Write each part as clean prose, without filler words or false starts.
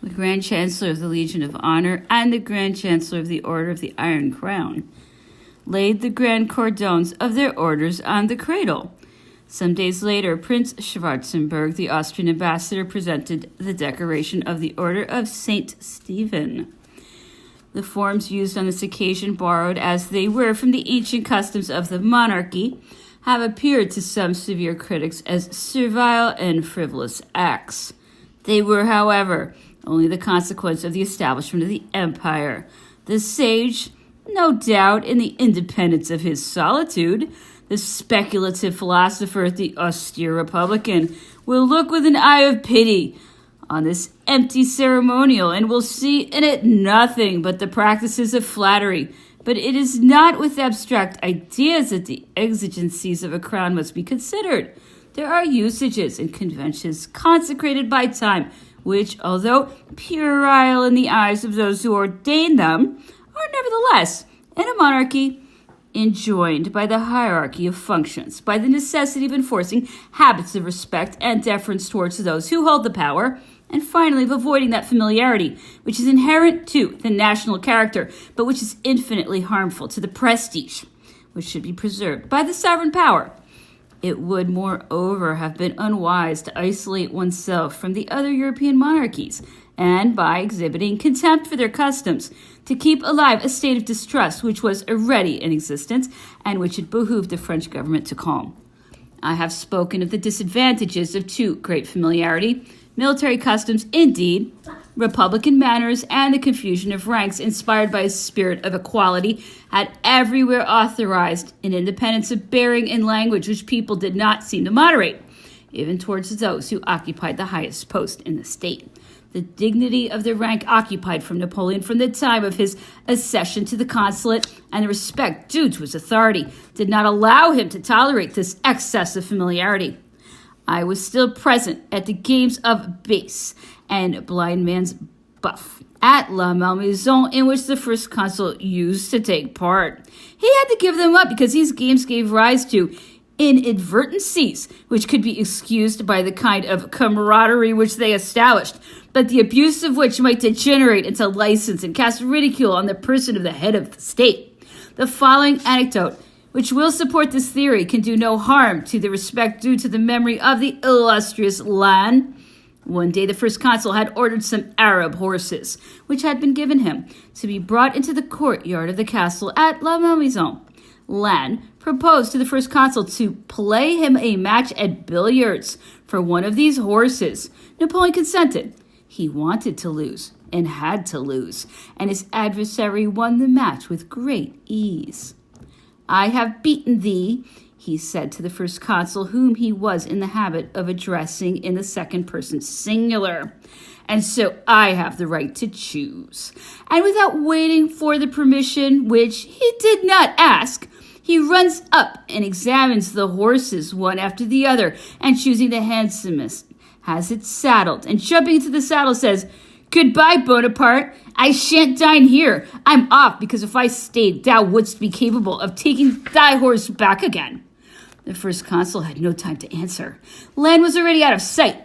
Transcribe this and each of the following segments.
the Grand Chancellor of the Legion of Honor and the Grand Chancellor of the Order of the Iron Crown, laid the grand cordons of their orders on the cradle. Some days later, Prince Schwarzenberg, the Austrian ambassador, presented the decoration of the Order of St. Stephen. The forms used on this occasion, borrowed as they were from the ancient customs of the monarchy, have appeared to some severe critics as servile and frivolous acts. They were, however, only the consequence of the establishment of the empire. The sage, no doubt in the independence of his solitude, the speculative philosopher, the austere republican, will look with an eye of pity on this empty ceremonial and will see in it nothing but the practices of flattery. But it is not with abstract ideas that the exigencies of a crown must be considered. There are usages and conventions consecrated by time, which, although puerile in the eyes of those who ordain them, are nevertheless, in a monarchy, enjoined by the hierarchy of functions, by the necessity of enforcing habits of respect and deference towards those who hold the power, and finally of avoiding that familiarity which is inherent to the national character, but which is infinitely harmful to the prestige, which should be preserved by the sovereign power. It would, moreover, have been unwise to isolate oneself from the other European monarchies, and by exhibiting contempt for their customs, to keep alive a state of distrust which was already in existence and which it behooved the French government to calm. I have spoken of the disadvantages of too great familiarity, military customs, indeed, republican manners, and the confusion of ranks inspired by a spirit of equality had everywhere authorized an independence of bearing and language which people did not seem to moderate, even towards those who occupied the highest post in the state. The dignity of the rank occupied from Napoleon from the time of his accession to the consulate and the respect due to his authority did not allow him to tolerate this excess of familiarity. I was still present at the games of base and blind man's buff at La Malmaison, in which the first consul used to take part. He had to give them up because these games gave rise to inadvertencies which could be excused by the kind of camaraderie which they established, but the abuse of which might degenerate into license and cast ridicule on the person of the head of the state. The following anecdote, which will support this theory, can do no harm to the respect due to the memory of the illustrious Lannes. One day the first consul had ordered some Arab horses, which had been given him, to be brought into the courtyard of the castle at La Malmaison. Lannes proposed to the first consul to play him a match at billiards for one of these horses. Napoleon consented. He wanted to lose and had to lose, and his adversary won the match with great ease. "I have beaten thee," he said to the first consul, whom he was in the habit of addressing in the second person singular, "and so I have the right to choose." And without waiting for the permission, which he did not ask, he runs up and examines the horses one after the other, and choosing the handsomest, has it saddled, and jumping into the saddle says, "Goodbye, Bonaparte. I shan't dine here. I'm off, because if I stayed, thou wouldst be capable of taking thy horse back again." The first consul had no time to answer. Lannes was already out of sight.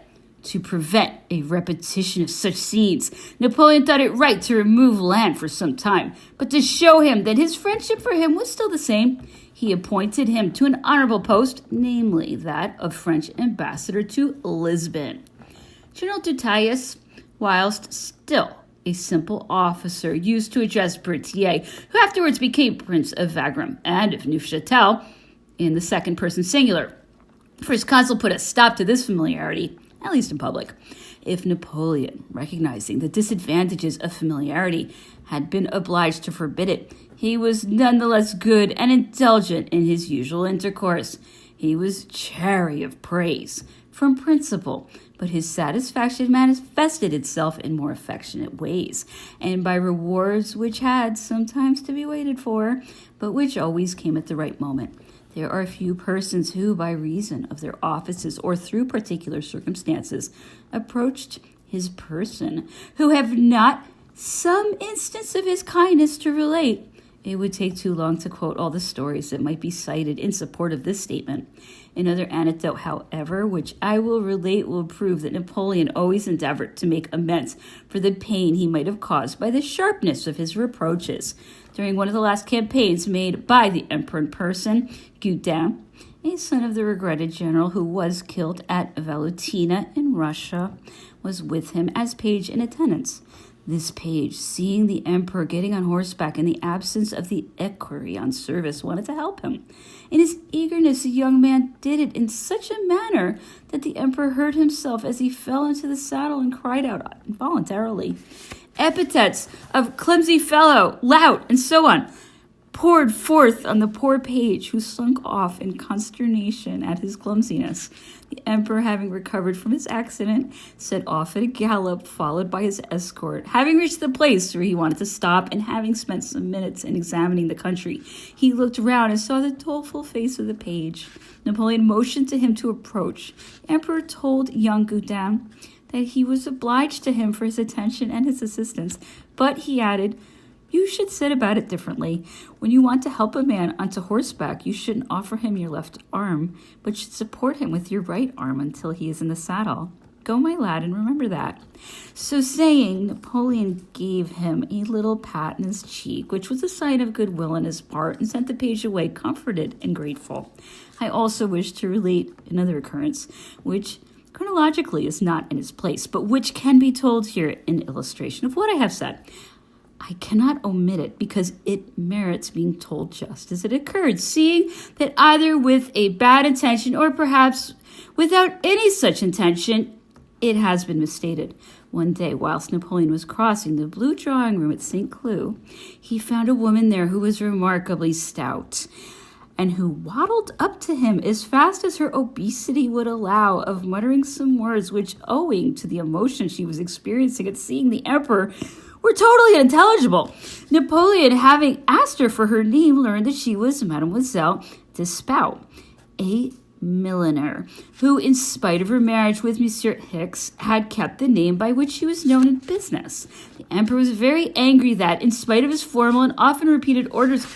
To prevent a repetition of such scenes, Napoleon thought it right to remove Lannes for some time, but to show him that his friendship for him was still the same, he appointed him to an honorable post, namely that of French ambassador to Lisbon. General Dutillus, whilst still a simple officer, used to address Berthier, who afterwards became Prince of Wagram and of Neufchâtel, in the second person singular. The first consul put a stop to this familiarity, at least in public. If Napoleon, recognizing the disadvantages of familiarity, had been obliged to forbid it, he was nonetheless good and indulgent in his usual intercourse. He was chary of praise from principle, but his satisfaction manifested itself in more affectionate ways, and by rewards which had sometimes to be waited for, but which always came at the right moment. There are few persons who, by reason of their offices or through particular circumstances, approached his person, who have not some instance of his kindness to relate, It would take too long to quote all the stories that might be cited in support of this statement. Another anecdote, however, which I will relate, will prove that Napoleon always endeavored to make amends for the pain he might have caused by the sharpness of his reproaches. During one of the last campaigns made by the emperor in person, Gudin, a son of the regretted general who was killed at Valutina in Russia, was with him as page in attendance. This page, seeing the emperor getting on horseback in the absence of the equerry on service, wanted to help him. In his eagerness, the young man did it in such a manner that the emperor hurt himself as he fell into the saddle and cried out involuntarily. Epithets of clumsy fellow, lout, and so on poured forth on the poor page, who slunk off in consternation at his clumsiness. The emperor, having recovered from his accident, set off at a gallop, followed by his escort. Having reached the place where he wanted to stop, and having spent some minutes in examining the country, he looked round and saw the doleful face of the page. Napoleon motioned to him to approach. The emperor told young Gudin that he was obliged to him for his attention and his assistance, but he added, "You should set about it differently. When you want to help a man onto horseback, you shouldn't offer him your left arm, but should support him with your right arm until he is in the saddle. Go, my lad, and remember that." So saying, Napoleon gave him a little pat on his cheek, which was a sign of goodwill on his part, and sent the page away comforted and grateful. I also wish to relate another occurrence, which chronologically is not in its place, but which can be told here in illustration of what I have said. I cannot omit it because it merits being told just as it occurred, seeing that either with a bad intention or perhaps without any such intention, it has been misstated. One day, whilst Napoleon was crossing the blue drawing room at St. Cloud, he found a woman there who was remarkably stout, and who waddled up to him as fast as her obesity would allow, of muttering some words which, owing to the emotion she was experiencing at seeing the emperor, were totally unintelligible. Napoleon, having asked her for her name, learned that she was Mademoiselle de Spau, a milliner, who, in spite of her marriage with Monsieur Hicks, had kept the name by which she was known in business. The emperor was very angry that, in spite of his formal and often repeated orders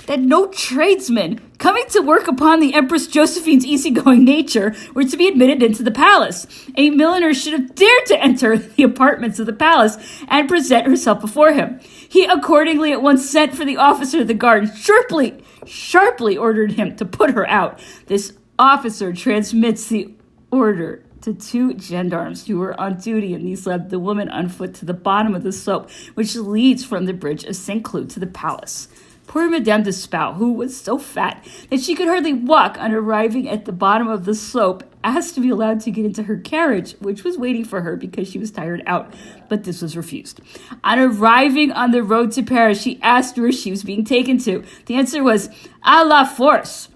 that no tradesmen coming to work upon the Empress Josephine's easygoing nature were to be admitted into the palace, a milliner should have dared to enter the apartments of the palace and present herself before him. He accordingly at once sent for the officer of the guard and sharply ordered him to put her out. This officer transmits the order to two gendarmes who were on duty, and these led the woman on foot to the bottom of the slope which leads from the bridge of St. Cloud to the palace. Poor Madame de Spau, who was so fat that she could hardly walk, on arriving at the bottom of the slope, asked to be allowed to get into her carriage, which was waiting for her because she was tired out, but this was refused. On arriving on the road to Paris, she asked where she was being taken to. The answer was, "À la force."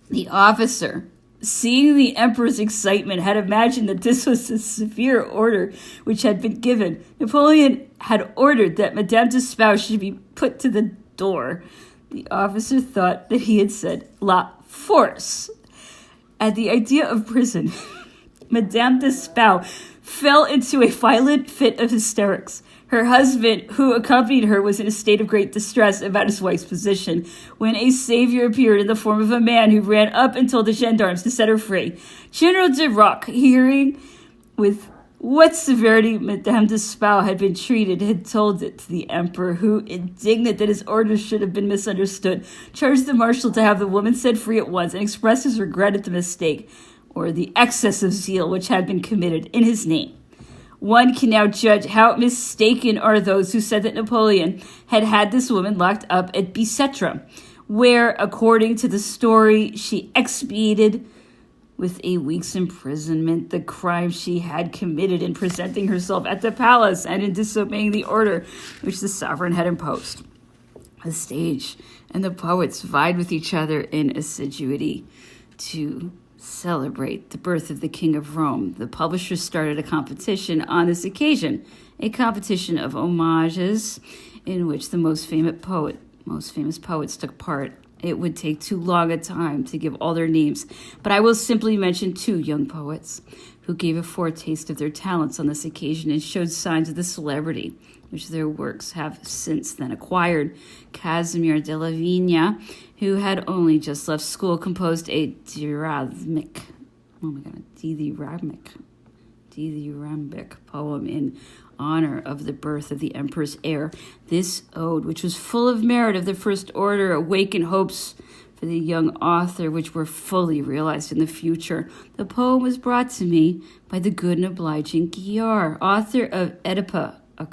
The officer, seeing the emperor's excitement, had imagined that this was a severe order which had been given. Napoleon had ordered that Madame de Spau should be put to the door. The officer thought that he had said "la force." At the idea of prison, Madame de Spau fell into a violent fit of hysterics. Her husband, who accompanied her, was in a state of great distress about his wife's position, when a savior appeared in the form of a man who ran up and told the gendarmes to set her free. General de Roc, hearing with what severity Madame de Spau had been treated, had told it to the emperor, who, indignant that his orders should have been misunderstood, charged the marshal to have the woman set free at once, and expressed his regret at the mistake, or the excess of zeal which had been committed in his name. One can now judge how mistaken are those who said that Napoleon had had this woman locked up at Bicêtre, where, according to the story, she expiated with a week's imprisonment the crime she had committed in presenting herself at the palace and in disobeying the order which the sovereign had imposed. The stage and the poets vied with each other in assiduity to celebrate the birth of the King of Rome. The publishers started a competition on this occasion, a competition of homages in which the most famous poets took part. It would take too long a time to give all their names, but I will simply mention two young poets. who gave a foretaste of their talents on this occasion and showed signs of the celebrity which their works have since then acquired. Casimir de la Vigna, who had only just left school, composed a dithyrambic poem in honor of the birth of the emperor's heir. This ode, which was full of merit of the first order, awakened hopes for the young author, which were fully realized in the future. The poem was brought to me by the good and obliging Guillard, author of Oedipus of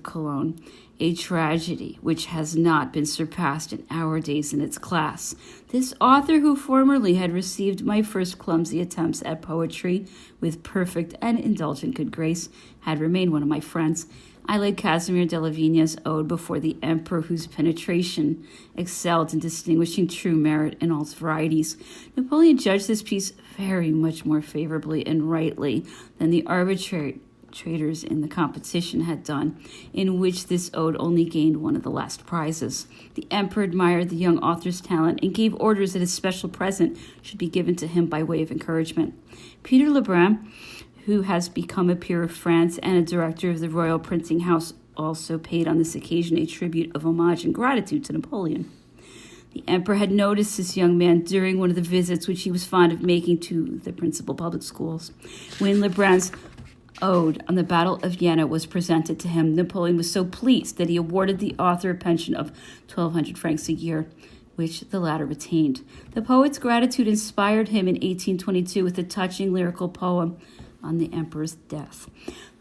Cologne, a tragedy which has not been surpassed in our days in its class. This author, who formerly had received my first clumsy attempts at poetry with perfect and indulgent good grace, had remained one of my friends. I laid Casimir de la Vigna's ode before the emperor, whose penetration excelled in distinguishing true merit in all its varieties. Napoleon judged this piece very much more favorably and rightly than the arbitrators in the competition had done, in which this ode only gained one of the last prizes. The emperor admired the young author's talent and gave orders that a special present should be given to him by way of encouragement. Peter Lebrun, who has become a peer of France and a director of the Royal Printing House, also paid on this occasion a tribute of homage and gratitude to Napoleon. The emperor had noticed this young man during one of the visits which he was fond of making to the principal public schools. When Lebrun's ode on the Battle of Jena was presented to him, Napoleon was so pleased that he awarded the author a pension of 1,200 francs a year, which the latter retained. The poet's gratitude inspired him in 1822 with a touching lyrical poem on the emperor's death.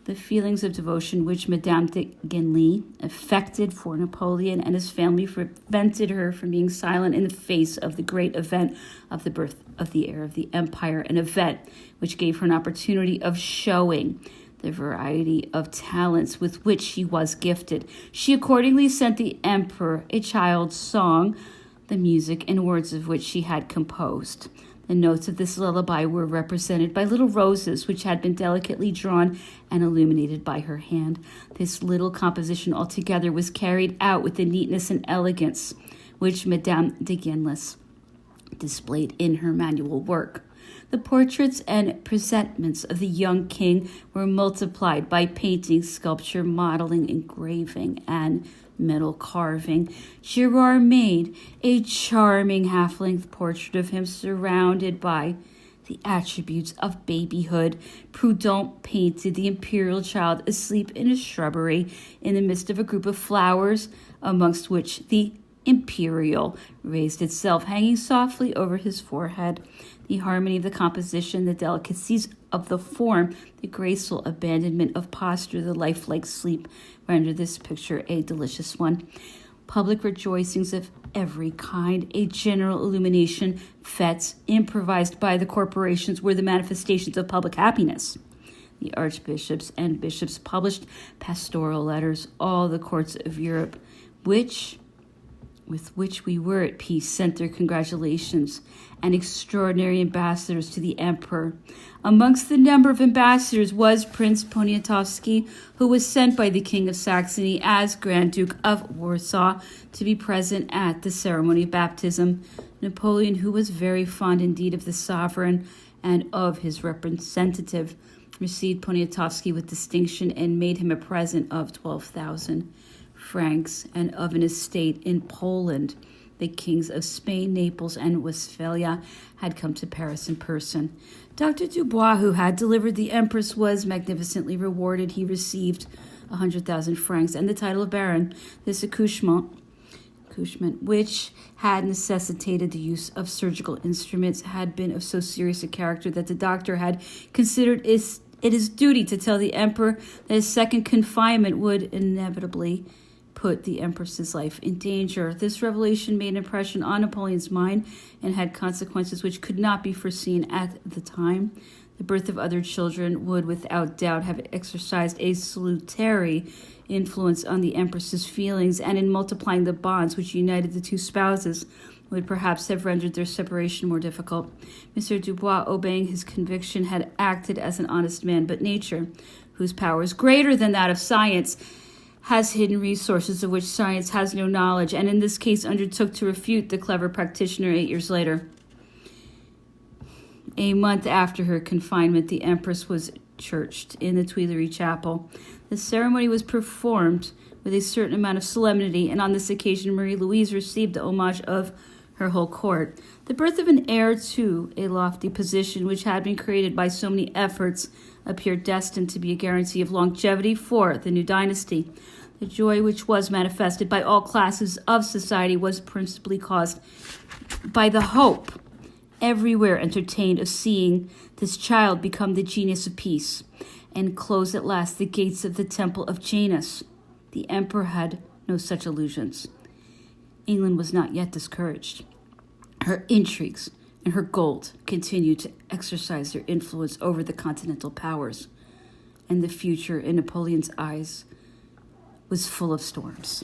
The feelings of devotion which Madame de Genlis affected for Napoleon and his family prevented her from being silent in the face of the great event of the birth of the heir of the empire, an event which gave her an opportunity of showing the variety of talents with which she was gifted. She accordingly sent the emperor a child's song, the music and words of which she had composed. The notes of this lullaby were represented by little roses which had been delicately drawn and illuminated by her hand. This little composition altogether was carried out with the neatness and elegance which Madame de Genlis displayed in her manual work. The portraits and presentments of the young king were multiplied by painting, sculpture, modeling, engraving, and metal carving. Girard made a charming half-length portrait of him surrounded by the attributes of babyhood. Prudhon painted the imperial child asleep in a shrubbery in the midst of a group of flowers, amongst which the imperial raised itself, hanging softly over his forehead. The harmony of the composition, the delicacies of the form, the graceful abandonment of posture, the lifelike sleep render this picture a delicious one. Public rejoicings of every kind, a general illumination, fetes improvised by the corporations were the manifestations of public happiness. The archbishops and bishops published pastoral letters. All the courts of Europe, with which we were at peace, sent their congratulations and extraordinary ambassadors to the emperor. Amongst the number of ambassadors was Prince Poniatowski, who was sent by the King of Saxony as Grand Duke of Warsaw to be present at the ceremony of baptism. Napoleon, who was very fond indeed of the sovereign and of his representative, received Poniatowski with distinction and made him a present of 12,000 francs and of an estate in Poland. The kings of Spain, Naples, and Westphalia had come to Paris in person. Dr. Dubois, who had delivered the Empress, was magnificently rewarded. He received 100,000 francs and the title of Baron. This accouchement, which had necessitated the use of surgical instruments, had been of so serious a character that the doctor had considered it his duty to tell the emperor that his second confinement would inevitably put the empress's life in danger. This revelation made an impression on Napoleon's mind and had consequences which could not be foreseen at the time. The birth of other children would without doubt have exercised a salutary influence on the empress's feelings, and in multiplying the bonds which united the two spouses would perhaps have rendered their separation more difficult. M. Dubois, obeying his conviction, had acted as an honest man, but nature, whose power is greater than that of science, has hidden resources of which science has no knowledge, and in this case undertook to refute the clever practitioner 8 years later. A month after her confinement, the Empress was churched in the Tuileries Chapel. The ceremony was performed with a certain amount of solemnity, and on this occasion Marie-Louise received the homage of her whole court. The birth of an heir to a lofty position which had been created by so many efforts appeared destined to be a guarantee of longevity for the new dynasty. The joy which was manifested by all classes of society was principally caused by the hope everywhere entertained of seeing this child become the genius of peace and close at last the gates of the temple of Janus. The emperor had no such illusions. England was not yet discouraged. Her intrigues and her gold continued to exercise their influence over the continental powers, and the future in Napoleon's eyes was full of storms.